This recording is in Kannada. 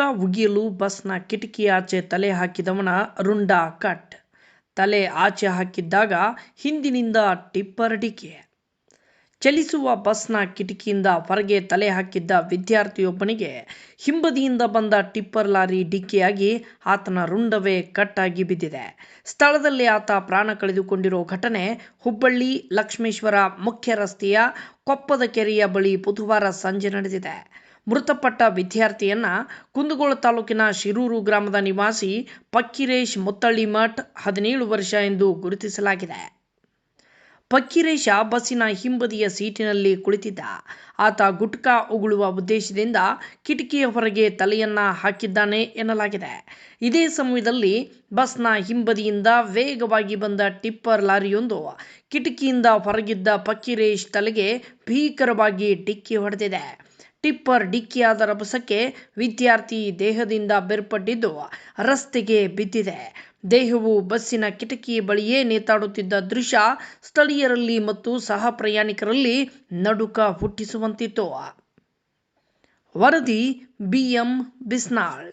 ಗುಟ್ಕಾ ಉಗಿಯಲು ಬಸ್ನ ಕಿಟಕಿ ಆಚೆ ತಲೆ ಹಾಕಿದವನ ರುಂಡ ಕಟ್. ತಲೆ ಆಚೆ ಹಾಕಿದ್ದಾಗ ಹಿಂದಿನಿಂದ ಟಿಪ್ಪರ್ ಡಿಕ್ಕಿ. ಚಲಿಸುವ ಬಸ್ನ ಕಿಟಕಿಯಿಂದ ಹೊರಗೆ ತಲೆ ಹಾಕಿದ್ದ ವಿದ್ಯಾರ್ಥಿಯೊಬ್ಬನಿಗೆ ಹಿಂಬದಿಯಿಂದ ಬಂದ ಟಿಪ್ಪರ್ ಲಾರಿ ಡಿಕ್ಕಿಯಾಗಿ ಆತನ ರುಂಡವೇ ಕಟ್ಟಾಗಿ ಬಿದ್ದಿದೆ. ಸ್ಥಳದಲ್ಲೇ ಆತ ಪ್ರಾಣ ಕಳೆದುಕೊಂಡಿರೋ ಘಟನೆ ಹುಬ್ಬಳ್ಳಿ ಲಕ್ಷ್ಮೇಶ್ವರ ಮುಖ್ಯ ರಸ್ತೆಯ ಕೊಪ್ಪದ ಕೆರೆಯ ಬಳಿ ಬುಧವಾರ ಸಂಜೆ ನಡೆದಿದೆ. ಮೃತಪಟ್ಟ ವಿದ್ಯಾರ್ಥಿಯನ್ನ ಕುಂದಗೋಳ ತಾಲೂಕಿನ ಶಿರೂರು ಗ್ರಾಮದ ನಿವಾಸಿ ಫಕ್ಕೀರೇಶ್ ಮುತ್ತಳ್ಳಿಮಠ್ 17 ವರ್ಷ ಎಂದು ಗುರುತಿಸಲಾಗಿದೆ. ಫಕ್ಕೀರೇಶ ಬಸ್ಸಿನ ಹಿಂಬದಿಯ ಸೀಟಿನಲ್ಲಿ ಕುಳಿತಿದ್ದ. ಆತ ಗುಟ್ಕಾ ಉಗುಳುವ ಉದ್ದೇಶದಿಂದ ಕಿಟಕಿಯ ಹೊರಗೆ ತಲೆಯನ್ನ ಹಾಕಿದ್ದಾನೆ ಎನ್ನಲಾಗಿದೆ. ಇದೇ ಸಮಯದಲ್ಲಿ ಬಸ್ನ ಹಿಂಬದಿಯಿಂದ ವೇಗವಾಗಿ ಬಂದ ಟಿಪ್ಪರ್ ಲಾರಿಯೊಂದು ಕಿಟಕಿಯಿಂದ ಹೊರಗಿದ್ದ ಫಕ್ಕೀರೇಶ್ ತಲೆಗೆ ಭೀಕರವಾಗಿ ಡಿಕ್ಕಿ ಹೊಡೆದಿದೆ. ಟಿಪ್ಪರ್ ಡಿಕ್ಕಿಯಾದ ರಭಸಕ್ಕೆ ವಿದ್ಯಾರ್ಥಿ ದೇಹದಿಂದ ಬೇರ್ಪಟ್ಟಿದ್ದು ರಸ್ತೆಗೆ ಬಿದ್ದಿದೆ. ದೇಹವು ಬಸ್ಸಿನ ಕಿಟಕಿ ಬಳಿಯೇ ನೇತಾಡುತ್ತಿದ್ದ ದೃಶ್ಯ ಸ್ಥಳೀಯರಲ್ಲಿ ಮತ್ತು ಸಹ ಪ್ರಯಾಣಿಕರಲ್ಲಿ ನಡುಕ ಹುಟ್ಟಿಸುವಂತಿತ್ತು. ವರದಿ BM ಬಿಸ್ನಾಳ್.